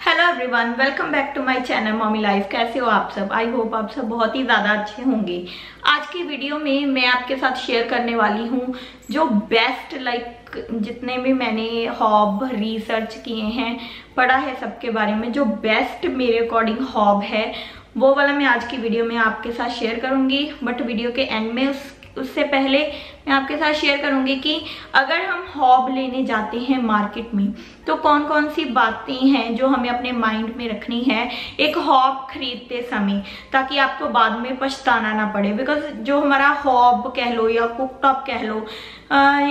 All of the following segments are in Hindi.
Hello everyone, welcome back to my channel mommy life. कैसे हो आप सब? आई होप आप सब बहुत ही ज़्यादा अच्छे होंगे। आज की वीडियो में मैं आपके साथ शेयर करने वाली हूँ जो बेस्ट जितने भी मैंने हॉब रिसर्च किए हैं, पढ़ा है सबके बारे में, जो बेस्ट मेरे अकॉर्डिंग हॉब है वो वाला मैं आज की वीडियो में आपके साथ शेयर करूँगी। बट वीडियो के एंड में उससे पहले मैं आपके साथ शेयर करूंगी कि अगर हम हॉब लेने जाते हैं मार्केट में तो कौन कौन सी बातें हैं जो हमें अपने माइंड में रखनी है एक हॉब खरीदते समय, ताकि आपको बाद में पछताना ना पड़े। बिकॉज जो हमारा हॉब कह लो या कुकटॉप कह लो,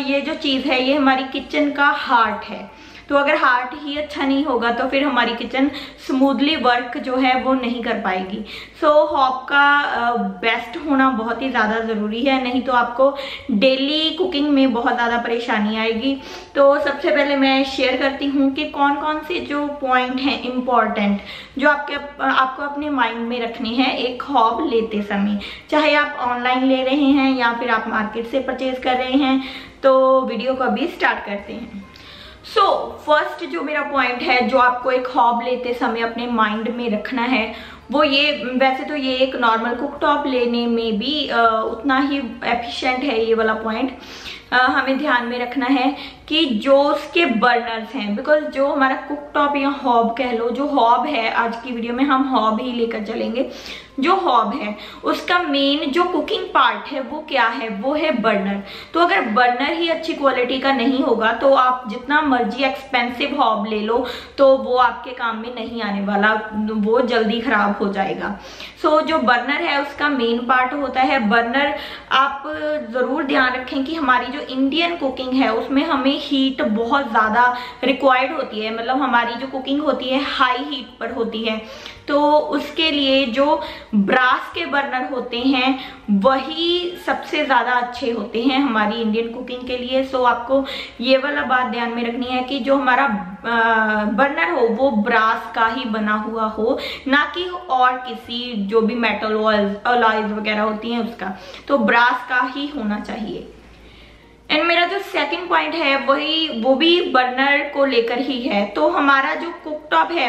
ये जो चीज़ है ये हमारी किचन का हार्ट है। तो अगर हार्ट ही अच्छा नहीं होगा तो फिर हमारी किचन स्मूथली वर्क जो है वो नहीं कर पाएगी। सो हॉब का बेस्ट होना बहुत ही ज़्यादा ज़रूरी है, नहीं तो आपको डेली कुकिंग में बहुत ज़्यादा परेशानी आएगी। तो सबसे पहले मैं शेयर करती हूँ कि कौन कौन से जो पॉइंट हैं इम्पॉर्टेंट जो आपको अपने माइंड में रखने हैं एक हॉब लेते समय, चाहे आप ऑनलाइन ले रहे हैं या फिर आप मार्केट से परचेज कर रहे हैं। तो वीडियो को अभी स्टार्ट करते हैं। फर्स्ट जो मेरा पॉइंट है जो आपको एक हॉब लेते समय अपने माइंड में रखना है वो ये, वैसे तो ये एक नॉर्मल कुकटॉप लेने में भी उतना ही एफिशिएंट है ये वाला पॉइंट। हमें ध्यान में रखना है कि जो उसके बर्नर्स हैं, बिकॉज जो हमारा कुकटॉप या हॉब कह लो, जो हॉब है, आज की वीडियो में हम हॉब ही लेकर चलेंगे। जो हॉब है उसका मेन जो कुकिंग पार्ट है वो क्या है, वो है बर्नर। तो अगर बर्नर ही अच्छी क्वालिटी का नहीं होगा तो आप जितना मर्जी एक्सपेंसिव हॉब ले लो तो वो आपके काम में नहीं आने वाला, वो जल्दी खराब हो जाएगा। सो जो बर्नर है उसका मेन पार्ट होता है बर्नर। आप जरूर ध्यान रखें कि हमारी जो इंडियन कुकिंग है उसमें हमें हीट बहुत ज़्यादा रिक्वायर्ड होती है, मतलब हमारी जो कुकिंग होती है हाई हीट पर होती है। तो उसके लिए जो ब्रास के बर्नर होते हैं वही सबसे ज़्यादा अच्छे होते हैं हमारी इंडियन कुकिंग के लिए। सो आपको ये वाला बात ध्यान में रखनी है कि जो हमारा बर्नर हो वो ब्रास का ही बना हुआ हो, ना कि और किसी जो भी मेटल अलॉयज वगैरह होती हैं उसका। तो ब्रास का ही होना चाहिए। एंड मेरा जो सेकंड पॉइंट है वो भी बर्नर को लेकर ही है। तो हमारा जो कुकटॉप है,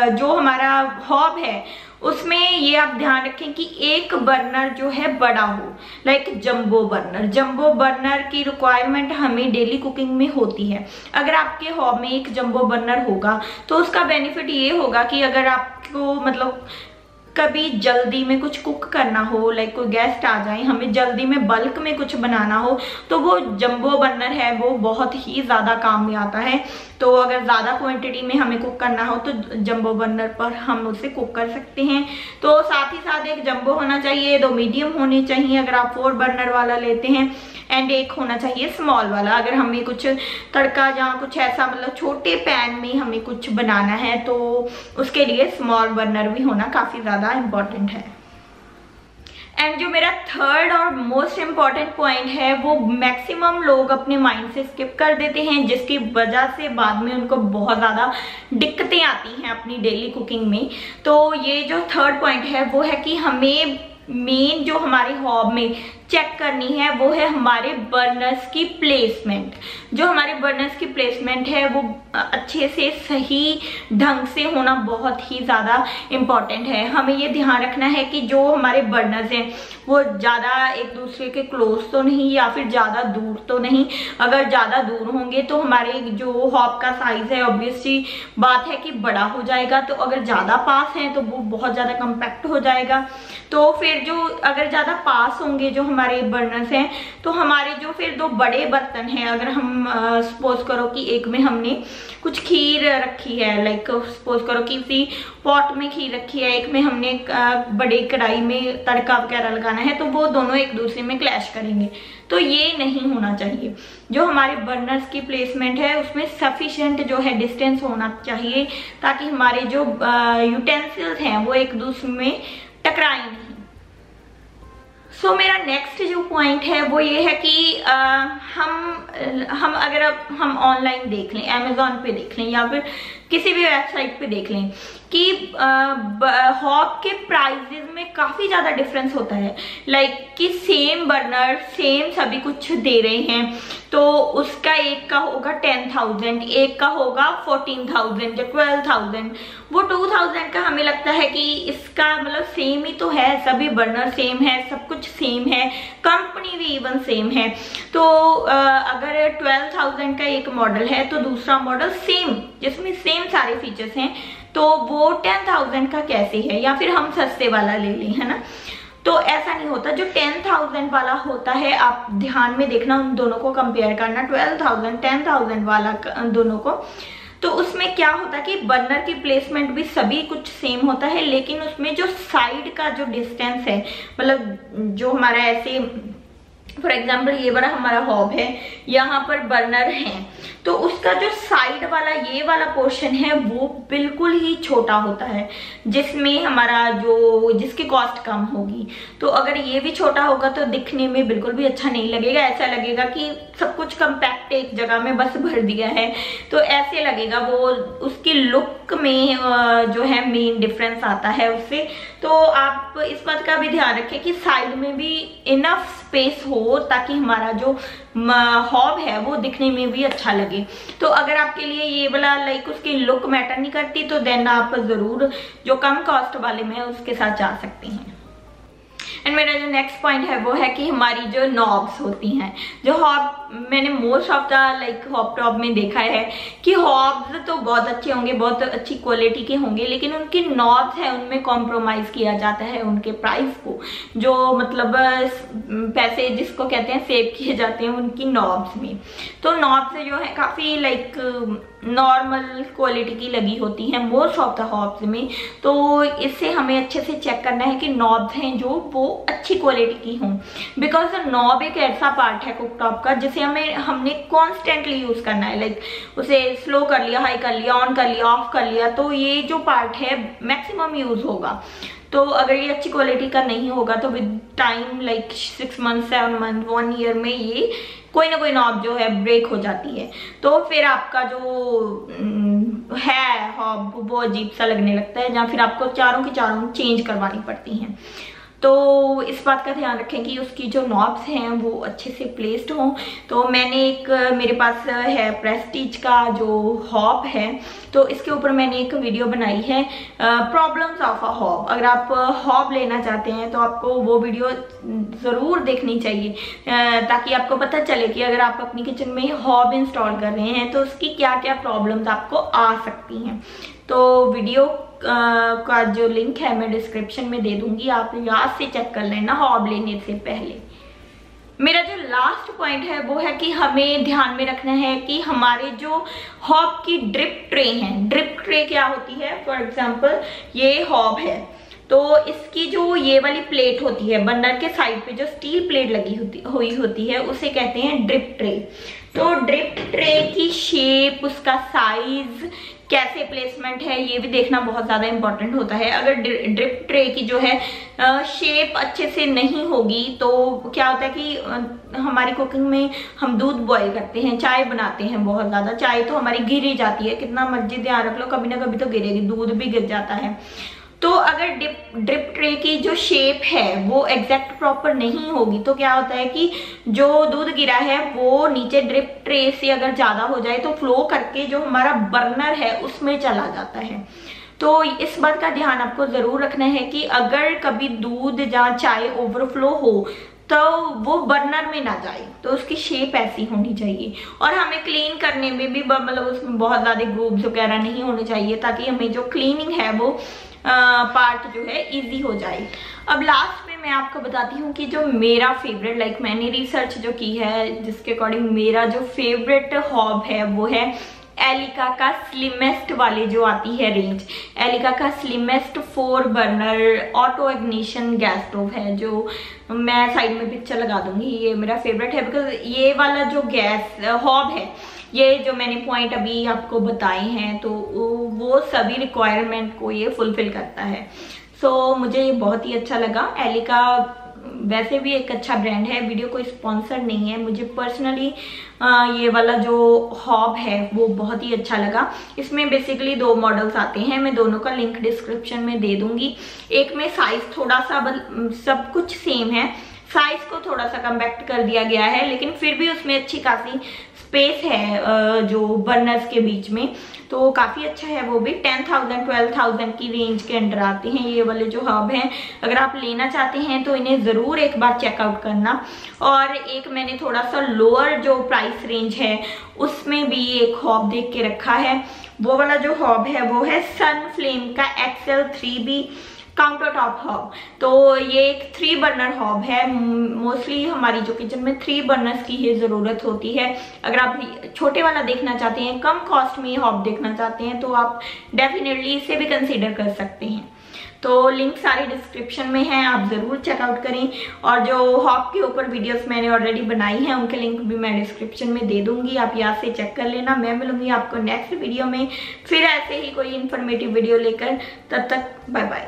जो हमारा हॉब है, उसमें ये आप ध्यान रखें कि एक बर्नर जो है बड़ा हो, like jumbo burner. Jumbo burner की रिक्वायरमेंट हमें डेली कुकिंग में होती है। अगर आपके हॉब में एक जंबो बर्नर होगा तो उसका बेनिफिट ये होगा कि अगर आपको मतलब कभी जल्दी में कुछ कुक करना हो, लाइक कोई गेस्ट आ जाए, हमें जल्दी में बल्क में कुछ बनाना हो, तो वो जंबो बर्नर है वो बहुत ही ज़्यादा काम में आता है। तो अगर ज़्यादा क्वांटिटी में हमें कुक करना हो तो जंबो बर्नर पर हम उसे कुक कर सकते हैं। तो साथ ही साथ एक जंबो होना चाहिए, 2 मीडियम होने चाहिए अगर आप 4 बर्नर वाला लेते हैं, एंड एक होना चाहिए स्मॉल वाला अगर हमें कुछ तड़का या कुछ ऐसा मतलब छोटे पैन में हमें कुछ बनाना है तो उसके लिए स्मॉल बर्नर भी होना काफ़ी ज़्यादा इम्पॉर्टेंट है। एंड जो मेरा थर्ड और मोस्ट इम्पॉर्टेंट पॉइंट है वो मैक्सिमम लोग अपने माइंड से स्किप कर देते हैं, जिसकी वजह से बाद में उनको बहुत ज़्यादा दिक्कतें आती हैं अपनी डेली कुकिंग में। तो ये जो थर्ड पॉइंट है वो है कि हमें मेन जो हमारे हॉब में चेक करनी है वो है हमारे बर्नर्स की प्लेसमेंट। जो हमारे बर्नर्स की प्लेसमेंट है वो अच्छे से सही ढंग से होना बहुत ही ज़्यादा इम्पॉर्टेंट है। हमें ये ध्यान रखना है कि जो हमारे बर्नर्स हैं वो ज़्यादा एक दूसरे के क्लोज तो नहीं या फिर ज़्यादा दूर तो नहीं। अगर ज़्यादा दूर होंगे तो हमारे जो हॉब का साइज़ है ऑब्वियसली बात है कि बड़ा हो जाएगा। तो अगर ज़्यादा पास हैं तो वो बहुत ज़्यादा कम्पैक्ट हो जाएगा। तो फिर जो अगर ज़्यादा पास होंगे जो हमारे बर्नर्स हैं तो हमारे जो फिर 2 बड़े बर्तन हैं, अगर हम सपोज करो कि एक में हमने कुछ खीर रखी है, लाइक सपोज करो कि किसी पॉट में खीर रखी है, एक में हमने बड़े कढ़ाई में तड़का वगैरह लगाना है, तो वो दोनों एक दूसरे में क्लैश करेंगे। तो ये नहीं होना चाहिए। जो हमारे बर्नर्स की प्लेसमेंट है उसमें सफिशिएंट जो है डिस्टेंस होना चाहिए ताकि हमारे जो यूटेंसिल्स हैं वो एक दूसरे में टकराए नहीं। मेरा नेक्स्ट जो पॉइंट है वो ये है कि हम अगर हम ऑनलाइन देख लें, अमेजोन पे देख लें या फिर किसी भी वेबसाइट पे देख लें कि हॉब के प्राइजेस में काफी ज्यादा डिफरेंस होता है। लाइक कि सेम बर्नर सेम सभी कुछ दे रहे हैं, तो उसका एक का होगा 10,000, एक का होगा 14,000 या 12,000। वो 2,000 का हमें लगता है कि इसका मतलब सेम ही तो है, सभी बर्नर सेम है, सब कुछ सेम है, कंपनी भी इवन सेम है। तो अगर 12,000 का एक मॉडल है तो दूसरा मॉडल सेम जिसमें सेम सारे फीचर्स हैं, तो वो 10,000 का कैसे है, या फिर हम सस्ते वाला ले लें, है ना। तो ऐसा नहीं होता। जो 10,000 वाला होता है, आप ध्यान में देखना, उन दोनों को कंपेयर करना, 12,000 10,000 वाला दोनों को। तो उसमें क्या होता है कि बर्नर की प्लेसमेंट भी सभी कुछ सेम होता है, लेकिन उसमें जो साइड का जो डिस्टेंस है, मतलब जो हमारा ऐसे फॉर एग्जाम्पल ये बड़ा हमारा हॉब है, यहाँ पर बर्नर है, तो उसका जो साइड वाला ये वाला पोर्शन है वो बिल्कुल ही छोटा होता है, जिसमें हमारा जो जिसकी कॉस्ट कम होगी। तो अगर ये भी छोटा होगा तो दिखने में बिल्कुल भी अच्छा नहीं लगेगा, ऐसा लगेगा कि सब कुछ कंपैक्ट एक जगह में बस भर दिया है, तो ऐसे लगेगा। वो उसकी लुक में जो है मेन डिफरेंस आता है उससे। तो आप इस बात का भी ध्यान रखें कि साइड में भी इनफ स्पेस हो ताकि हमारा जो हॉब है वो दिखने में भी अच्छा लगे। तो अगर आपके लिए ये वाला लाइक उसकी लुक मैटर नहीं करती, तो देन आप जरूर जो कम कॉस्ट वाले में उसके साथ जा सकते हैं। एंड मेरा जो नेक्स्ट पॉइंट है वो है कि हमारी जो नॉब्स होती हैं, जो हॉब, मैंने most of the like hob top में देखा है कि हॉब्स तो बहुत अच्छे होंगे, बहुत अच्छी क्वालिटी के होंगे, लेकिन उनकी नॉब्स है उनमें कॉम्प्रोमाइज किया जाता है उनके प्राइस को, जो मतलब पैसे जिसको कहते हैं सेव किए जाते हैं उनकी नॉब्स में। तो नॉब्स जो है काफी लाइक नॉर्मल क्वालिटी की लगी होती हैं मोस्ट ऑफ द हॉब्स में। तो इससे हमें अच्छे से चेक करना है कि नॉब्स हैं जो वो अच्छी क्वालिटी की हों, बिकॉज नॉब एक ऐसा पार्ट है कुकटॉप का जिसे हमने कॉन्स्टेंटली यूज करना है। लाइक उसे स्लो कर लिया, हाई कर लिया, ऑन कर लिया, ऑफ कर लिया, तो ये जो पार्ट है मैक्सिमम यूज होगा। तो अगर ये अच्छी क्वालिटी का नहीं होगा तो with time like 6 month 7 month 1 year में ये कोई ना कोई नॉब जो है ब्रेक हो जाती है, तो फिर आपका जो है हॉब वो अजीब सा लगने लगता है, या फिर आपको चारों की चारों चेंज करवानी पड़ती हैं। तो इस बात का ध्यान रखें कि उसकी जो नॉब्स हैं वो अच्छे से प्लेस्ड हों। तो मैंने एक मेरे पास है प्रेस्टीज का जो हॉब है, तो इसके ऊपर मैंने एक वीडियो बनाई है प्रॉब्लम्स ऑफ अ हॉब। अगर आप हॉब लेना चाहते हैं तो आपको वो वीडियो ज़रूर देखनी चाहिए, ताकि आपको पता चले कि अगर आप अपनी किचन में हॉब इंस्टॉल कर रहे हैं तो उसकी क्या क्या प्रॉब्लम्स आपको आ सकती हैं। तो वीडियो का जो लिंक है मैं डिस्क्रिप्शन में दे दूंगी, आप याद से चेक कर लेना हॉब लेने से पहले। मेरा जो लास्ट पॉइंट है वो है कि हमें ध्यान में रखना है कि हमारे जो हॉब की ड्रिप ट्रे हैं, ड्रिप ट्रे क्या होती है, फॉर एग्जांपल ये हॉब है, तो इसकी जो ये वाली प्लेट होती है बर्नर के साइड पे जो स्टील प्लेट लगी हुई होती है उसे कहते हैं ड्रिप ट्रे। तो ड्रिप ट्रे की शेप, उसका साइज, कैसे प्लेसमेंट है, ये भी देखना बहुत ज़्यादा इंपॉर्टेंट होता है। अगर ड्रिप ट्रे की जो है शेप अच्छे से नहीं होगी तो क्या होता है कि हमारी कुकिंग में हम दूध बॉईल करते हैं, चाय बनाते हैं, बहुत ज़्यादा चाय तो हमारी गिर ही जाती है, कितना मर्जी ध्यान रख लो कभी ना कभी तो गिरेगी, दूध भी गिर जाता है। तो अगर ड्रिप ट्रे की जो शेप है वो एग्जैक्ट प्रॉपर नहीं होगी तो क्या होता है कि जो दूध गिरा है वो नीचे ड्रिप ट्रे से अगर ज्यादा हो जाए तो फ्लो करके जो हमारा बर्नर है उसमें चला जाता है। तो इस बात का ध्यान आपको जरूर रखना है कि अगर कभी दूध या चाय ओवरफ्लो हो तो वो बर्नर में ना जाए, तो उसकी शेप ऐसी होनी चाहिए। और हमें क्लीन करने में भी मतलब उसमें बहुत ज्यादा ग्रूव्स वगैरह नहीं होने चाहिए, ताकि हमें जो क्लीनिंग है वो पार्ट जो है इजी हो जाए। अब लास्ट में मैं आपको बताती हूँ कि जो मेरा फेवरेट, लाइक मैंने रिसर्च जो की है जिसके अकॉर्डिंग मेरा जो फेवरेट हॉब है वो है एलिका का स्लिमेस्ट वाली जो आती है रेंज, एलिका का slimmest 4 burner auto ignition gas stove है, जो मैं साइड में पिक्चर लगा दूंगी। ये मेरा फेवरेट है बिकॉज ये वाला जो गैस हॉब है, ये जो मैंने पॉइंट अभी आपको बताए हैं तो वो सभी रिक्वायरमेंट को ये फुलफिल करता है। सो मुझे ये बहुत ही अच्छा लगा। एलिका वैसे भी एक अच्छा ब्रांड है, वीडियो कोई स्पॉन्सर नहीं है। मुझे पर्सनली ये वाला जो हॉब है वो बहुत ही अच्छा लगा। इसमें बेसिकली 2 मॉडल्स आते हैं, मैं दोनों का लिंक डिस्क्रिप्शन में दे दूंगी। एक में साइज थोड़ा सा सब कुछ सेम है, साइज को थोड़ा सा कम्पैक्ट कर दिया गया है, लेकिन फिर भी उसमें अच्छी खासी स्पेस है जो बर्नर्स के बीच में, तो काफ़ी अच्छा है वो भी। 10,000 12,000 की रेंज के अंडर आते हैं ये वाले जो हब हैं। अगर आप लेना चाहते हैं तो इन्हें ज़रूर एक बार चेकआउट करना। और एक मैंने थोड़ा सा लोअर जो प्राइस रेंज है उसमें भी एक हॉब देख के रखा है। वो वाला जो हॉब है वो है सनफ्लेम का XL 3B counter top hob. तो ये एक 3 बर्नर हॉब है। मोस्टली हमारी जो किचन में 3 बर्नर्स की ही ज़रूरत होती है। अगर आप छोटे वाला देखना चाहते हैं, कम कॉस्ट में हॉब देखना चाहते हैं, तो आप डेफिनेटली इसे भी कंसीडर कर सकते हैं। तो लिंक सारे डिस्क्रिप्शन में है, आप ज़रूर चेकआउट करें। और जो हॉब के ऊपर वीडियोस मैंने ऑलरेडी बनाई हैं उनके लिंक भी मैं डिस्क्रिप्शन में दे दूंगी, आप यहाँ से चेक कर लेना। मैं मिलूंगी आपको नेक्स्ट वीडियो में फिर ऐसे ही कोई इन्फॉर्मेटिव वीडियो लेकर। तब तक बाय बाय।